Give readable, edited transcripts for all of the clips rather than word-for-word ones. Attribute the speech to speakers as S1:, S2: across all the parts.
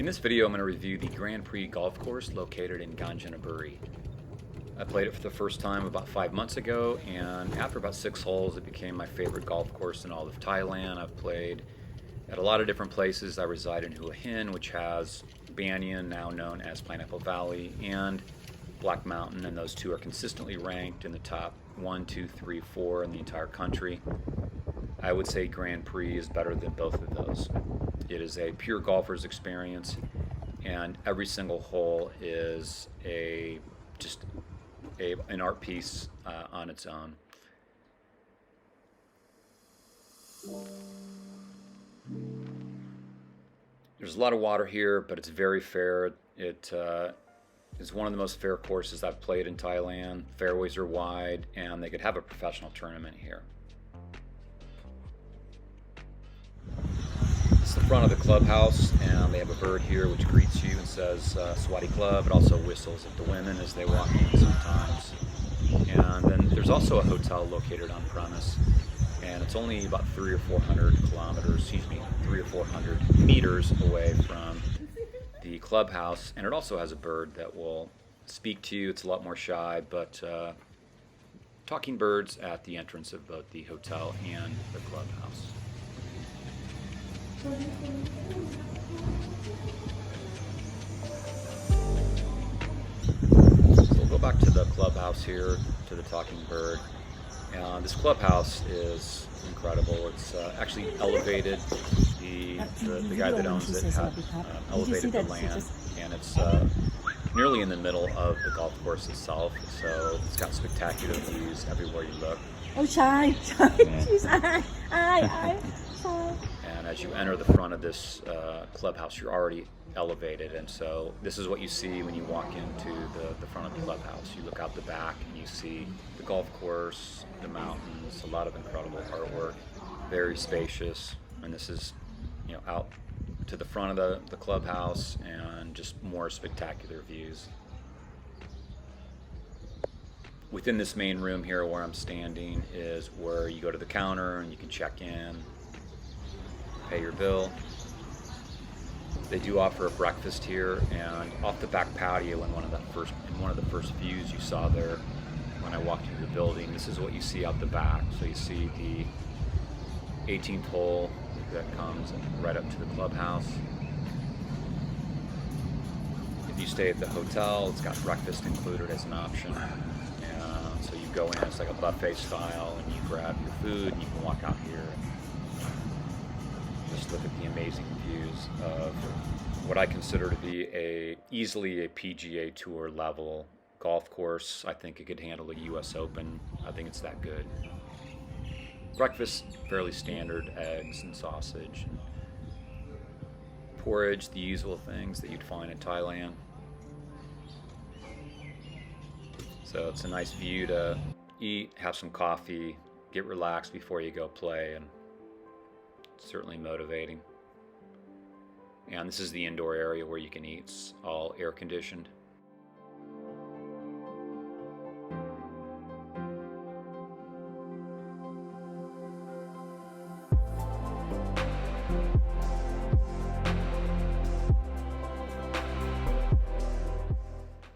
S1: In this video, I'm going to review the Grand Pri Golf Course located in Kanchanaburi. I played it for the first time about 5 months ago, and after about 6 holes, it became my favorite golf course in all of Thailand. I've played at a lot of different places. I reside in Hua Hin, which has Banyan, now known as Pineapple Valley, and Black Mountain, and those two are consistently ranked in the top 1, 2, 3, 4 in the entire country. I would say Grand Pri is better than both of those. It is a pure golfer's experience, and every single hole is an art piece on its own. There's a lot of water here, but it's very fair. It is one of the most fair courses I've played in Thailand. Fairways are wide, and they could have a professional tournament here. It's the front of the clubhouse, and they have a bird here which greets you and says Sawasdee Club. It also whistles at the women as they walk in sometimes. And then there's also a hotel located on premise, and it's only about 300 or 400 meters away from the clubhouse, and it also has a bird that will speak to you. It's a lot more shy, but talking birds at the entrance of both the hotel and the clubhouse. So we'll go back to the clubhouse here, to the talking bird. This clubhouse is incredible. It's actually elevated. The guy that owns it had elevated the land, and it's nearly in the middle of the golf course itself, so it's got spectacular views everywhere you look.
S2: Oh, shy. She's I.
S1: And as you enter the front of this clubhouse, you're already elevated, and so this is what you see when you walk into the front of the clubhouse. You look out the back and you see the golf course, the mountains, a lot of incredible artwork, very spacious, and this is, out to the front of the clubhouse, and just more spectacular views. Within this main room here where I'm standing is where you go to the counter and you can check in, pay your bill. They do offer a breakfast here, and off the back patio in one of the first views you saw there when I walked into the building, this is what you see out the back. So you see the 18th hole that comes right up to the clubhouse. If you stay at the hotel, it's got breakfast included as an option. So you go in, it's like a buffet style, and you grab your food and you can walk out here and just look at the amazing views of what I consider to be easily a PGA Tour level golf course. I think it could handle a US Open. I think it's that good. Breakfast, fairly standard, eggs and sausage, and porridge, the usual things that you'd find in Thailand. So it's a nice view to eat, have some coffee, get relaxed before you go play, and it's certainly motivating. And this is the indoor area where you can eat. It's all air conditioned.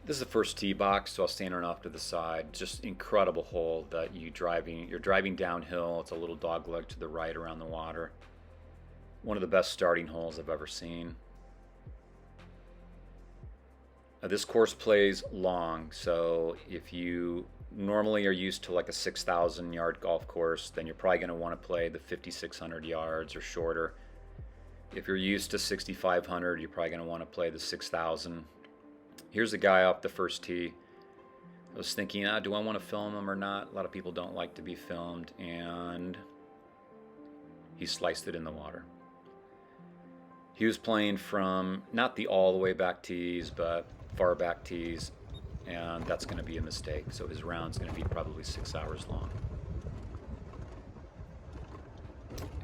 S1: This is the first tee box, so I'll stand on off to the side. Just incredible hole that you're driving downhill. It's a little dog leg to the right around the water. One of the best starting holes I've ever seen. This course plays long, so if you normally are used to like a 6,000 yard golf course, then you're probably going to want to play the 5,600 yards or shorter. If you're used to 6,500, you're probably going to want to play the 6,000. Here's a guy off the first tee. I was thinking, do I want to film him or not? A lot of people don't like to be filmed, and he sliced it in the water. He was playing from not the all the way back tees, but far back tees, and that's going to be a mistake. So his round's going to be probably 6 hours long.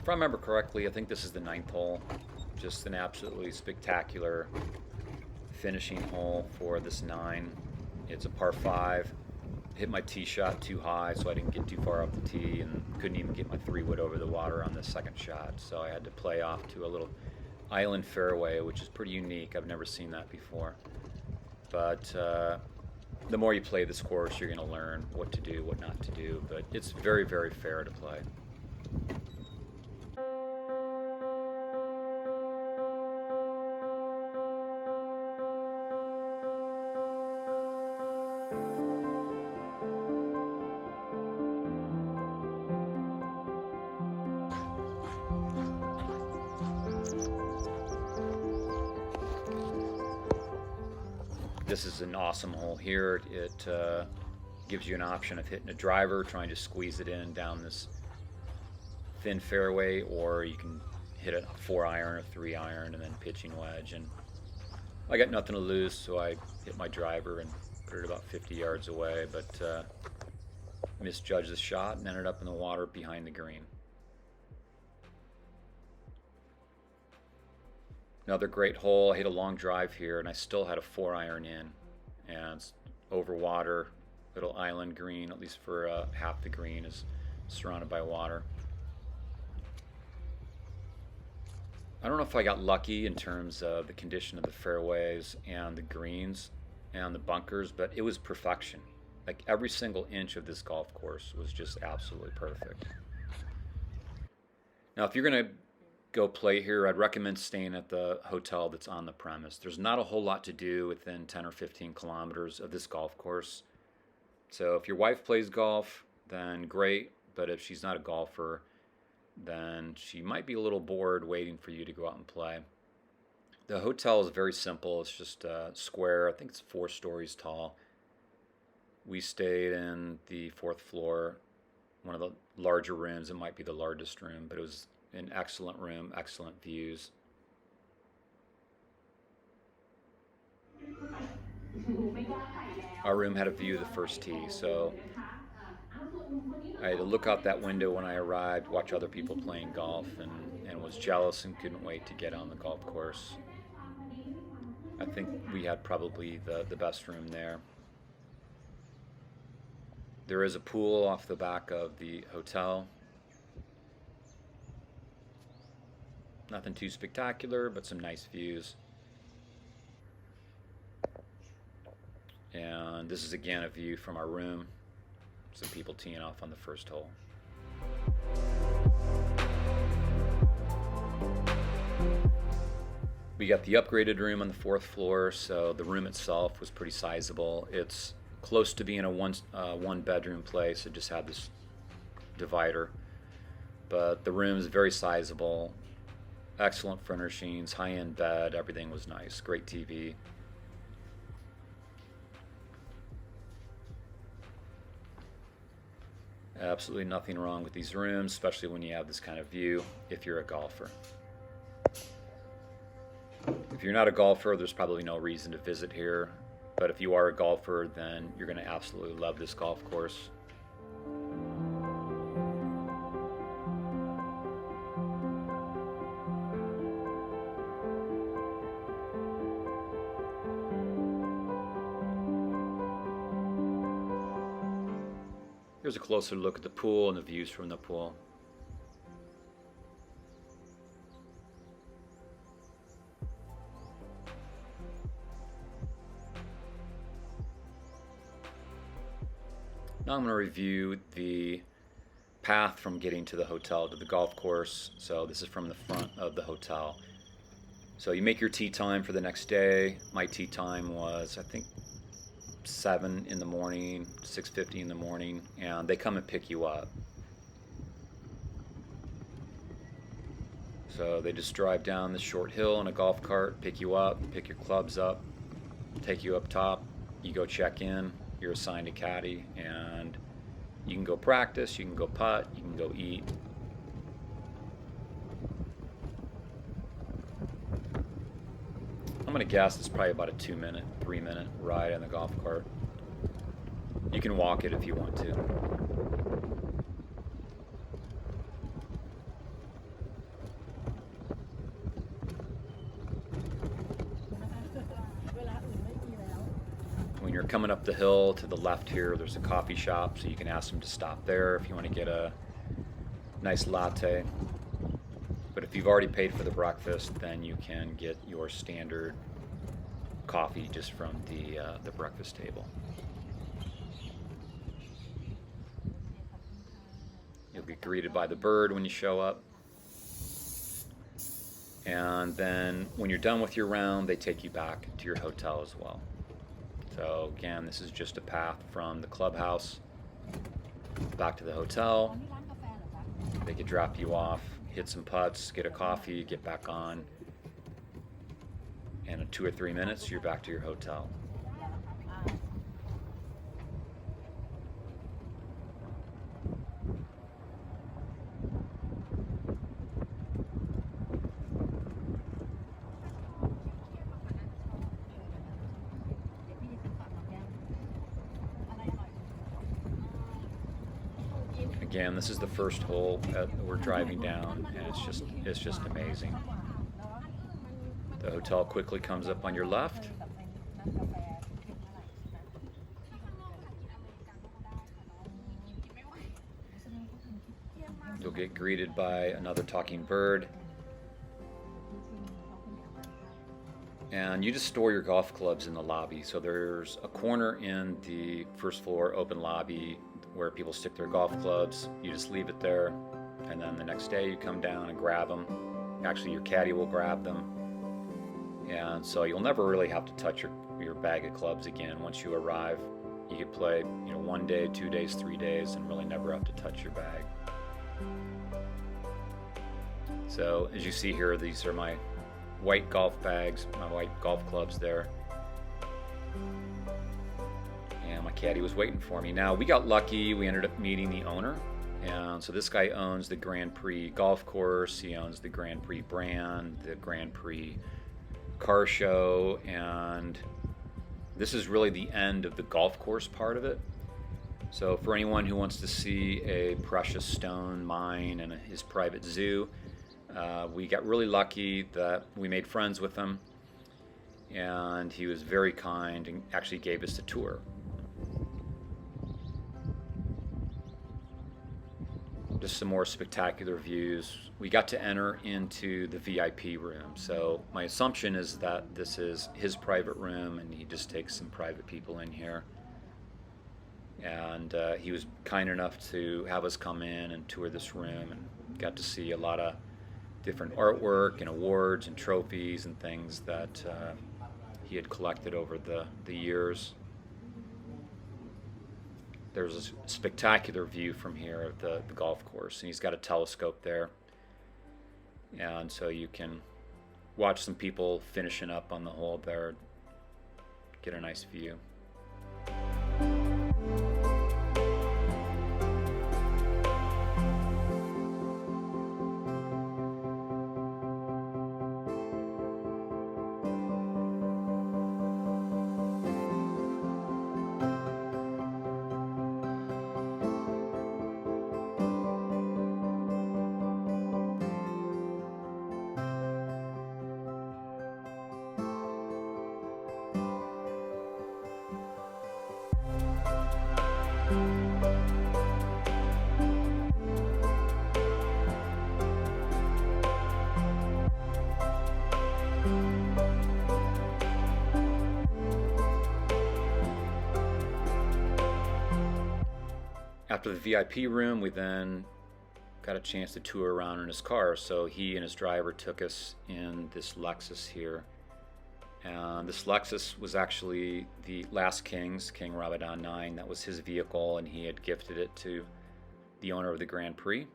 S1: If I remember correctly, I think this is the 9th hole. Just an absolutely spectacular finishing hole for this 9. It's a par 5. Hit my tee shot too high, so I didn't get too far off the tee, and couldn't even get my 3-wood over the water on the second shot. So I had to play off to a little island fairway, which is pretty unique. I've never seen that before. But the more you play this course, you're going to learn what to do, what not to do. But it's very, very fair to play. This is an awesome hole here. It gives you an option of hitting a driver, trying to squeeze it in down this thin fairway, or you can hit a 4-iron or 3-iron and then pitching wedge. And I got nothing to lose, so I hit my driver and put it about 50 yards away, but misjudged the shot and ended up in the water behind the green. Another great hole. I hit a long drive here and I still had a 4-iron in, and it's over water, little island green, at least for half the green is surrounded by water. I don't know if I got lucky in terms of the condition of the fairways and the greens and the bunkers, but it was perfection. Like every single inch of this golf course was just absolutely perfect. Now if you're going to go play here, I'd recommend staying at the hotel that's on the premise. There's not a whole lot to do within 10 or 15 kilometers of this golf course. So if your wife plays golf, then great, but if she's not a golfer, then she might be a little bored waiting for you to go out and play. The hotel is very simple. It's just a square. I think it's 4 stories tall. We stayed in the 4th floor, one of the larger rooms. It might be the largest room, but it was an excellent room, excellent views. Our room had a view of the first tee, so I had to look out that window when I arrived, watch other people playing golf, and was jealous and couldn't wait to get on the golf course. I think we had probably the best room there. There is a pool off the back of the hotel. Nothing too spectacular, but some nice views. And this is again a view from our room. Some people teeing off on the first hole. We got the upgraded room on the 4th floor, so the room itself was pretty sizable. It's close to being a one bedroom place. It just had this divider, but the room is very sizable. Excellent furnishings, high-end bed, everything was nice. Great TV. Absolutely nothing wrong with these rooms, especially when you have this kind of view if you're a golfer. If you're not a golfer, there's probably no reason to visit here, but if you are a golfer, then you're going to absolutely love this golf course. Here's a closer look at the pool and the views from the pool. Now I'm going to review the path from getting to the hotel to the golf course. So this is from the front of the hotel. So you make your tee time for the next day. My tee time was, I think, 7 in the morning, 6:50 in the morning, and they come and pick you up. So they just drive down this short hill in a golf cart, pick you up, pick your clubs up, take you up top, you go check in, you're assigned a caddy, and you can go practice, you can go putt, you can go eat. I'm going to guess it's probably about a 2-minute, 3-minute ride on the golf cart. You can walk it if you want to. When you're coming up the hill to the left here, there's a coffee shop, so you can ask them to stop there if you want to get a nice latte. But if you've already paid for the breakfast, then you can get your standard coffee just from the breakfast table. You'll get greeted by the bird when you show up. And then when you're done with your round, they take you back to your hotel as well. So again, this is just a path from the clubhouse back to the hotel. They could drop you off, hit some putts, get a coffee, get back on. And in 2 or 3 minutes, you're back to your hotel. Again, this is the first hole that we're driving down, and it's just amazing. The hotel quickly comes up on your left. You'll get greeted by another talking bird. And you just store your golf clubs in the lobby. So there's a corner in the first floor open lobby where people stick their golf clubs. You just leave it there, and then the next day you come down and grab them. Actually, your caddy will grab them, and so you'll never really have to touch your bag of clubs again once you arrive. You could play 1 day, 2 days, 3 days, and really never have to touch your bag. So as you see here, these are my white golf bags, my white golf clubs there. And my caddy was waiting for me. Now, we got lucky. We ended up meeting the owner. And so this guy owns the Grand Pri Golf Course. He owns the Grand Prix brand, the Grand Prix car show. And this is really the end of the golf course part of it. So for anyone who wants to see a precious stone mine and his private zoo, we got really lucky that we made friends with him. And he was very kind and actually gave us the tour. Just some more spectacular views. We got to enter into the VIP room. So my assumption is that this is his private room and he just takes some private people in here. And he was kind enough to have us come in and tour this room, and got to see a lot of different artwork and awards and trophies and things that he had collected over the years. There's a spectacular view from here of the golf course, and he's got a telescope there, and so you can watch some people finishing up on the hole there, get a nice view. After the VIP room, we then got a chance to tour around in his car. So he and his driver took us in this Lexus here. And this Lexus was actually the last King's, King Ramadan 9. That was his vehicle, and he had gifted it to the owner of the Grand Prix.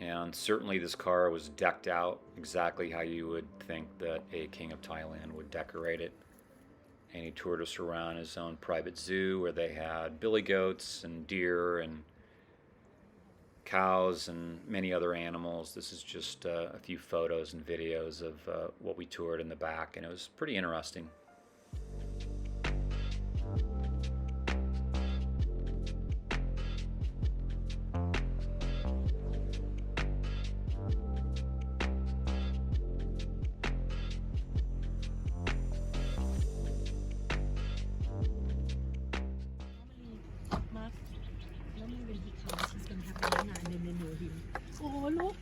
S1: And certainly this car was decked out exactly how you would think that a King of Thailand would decorate it. And he toured us around his own private zoo where they had billy goats and deer and cows and many other animals. This is just a few photos and videos of what we toured in the back, and it was pretty interesting.
S2: Oh, look.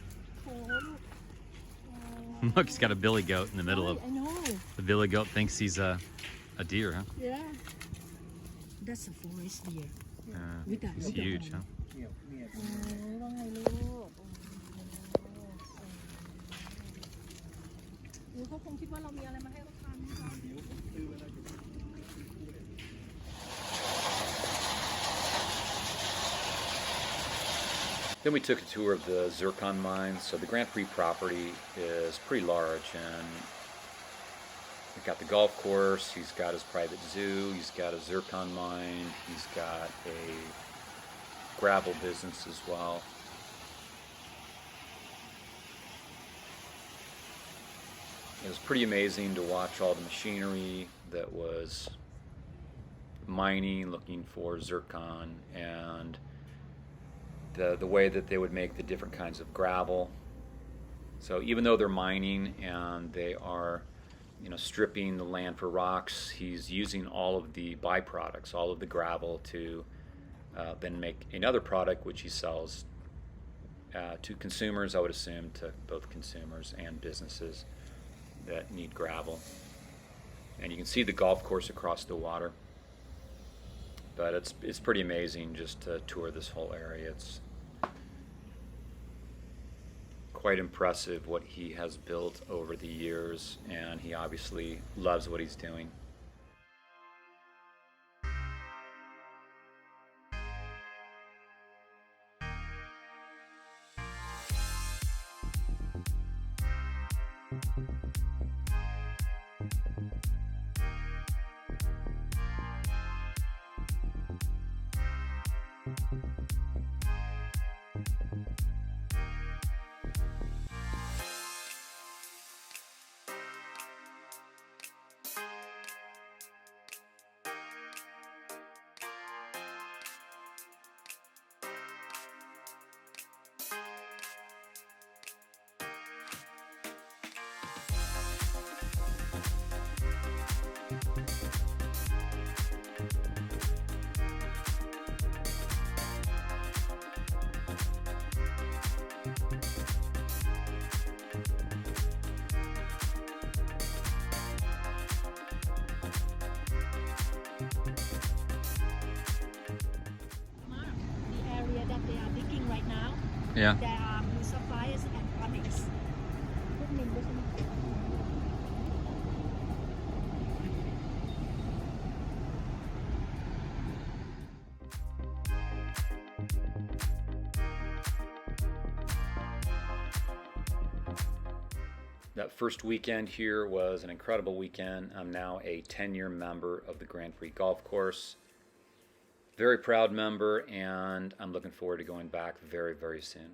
S1: Look, he's got a billy goat in the middle of.
S2: I know.
S1: The billy goat thinks he's a deer, huh?
S2: Yeah. That's a forest deer.
S1: It's huge, huh?
S2: ว่าไงลูกเขาคงคิดว่าเรามีอะไรมาให้เขาทานนะคะ
S1: Then we took a tour of the zircon mines. So the Grand Prix property is pretty large, and we've got the golf course, he's got his private zoo, he's got a zircon mine, he's got a gravel business as well. It was pretty amazing to watch all the machinery that was mining, looking for zircon, and the way that they would make the different kinds of gravel. So even though they're mining and they are, stripping the land for rocks, he's using all of the byproducts, all of the gravel to then make another product which he sells to consumers, I would assume, to both consumers and businesses that need gravel. And you can see the golf course across the water. But it's pretty amazing just to tour this whole area. It's quite impressive what he has built over the years, and he obviously loves what he's doing.
S2: The area that they are digging right now,
S1: Yeah.
S2: there are blue sapphires and onyx.
S1: That first weekend here was an incredible weekend. I'm now a 10-year member of the Grand Prix Golf Course. Very proud member, and I'm looking forward to going back very, very soon.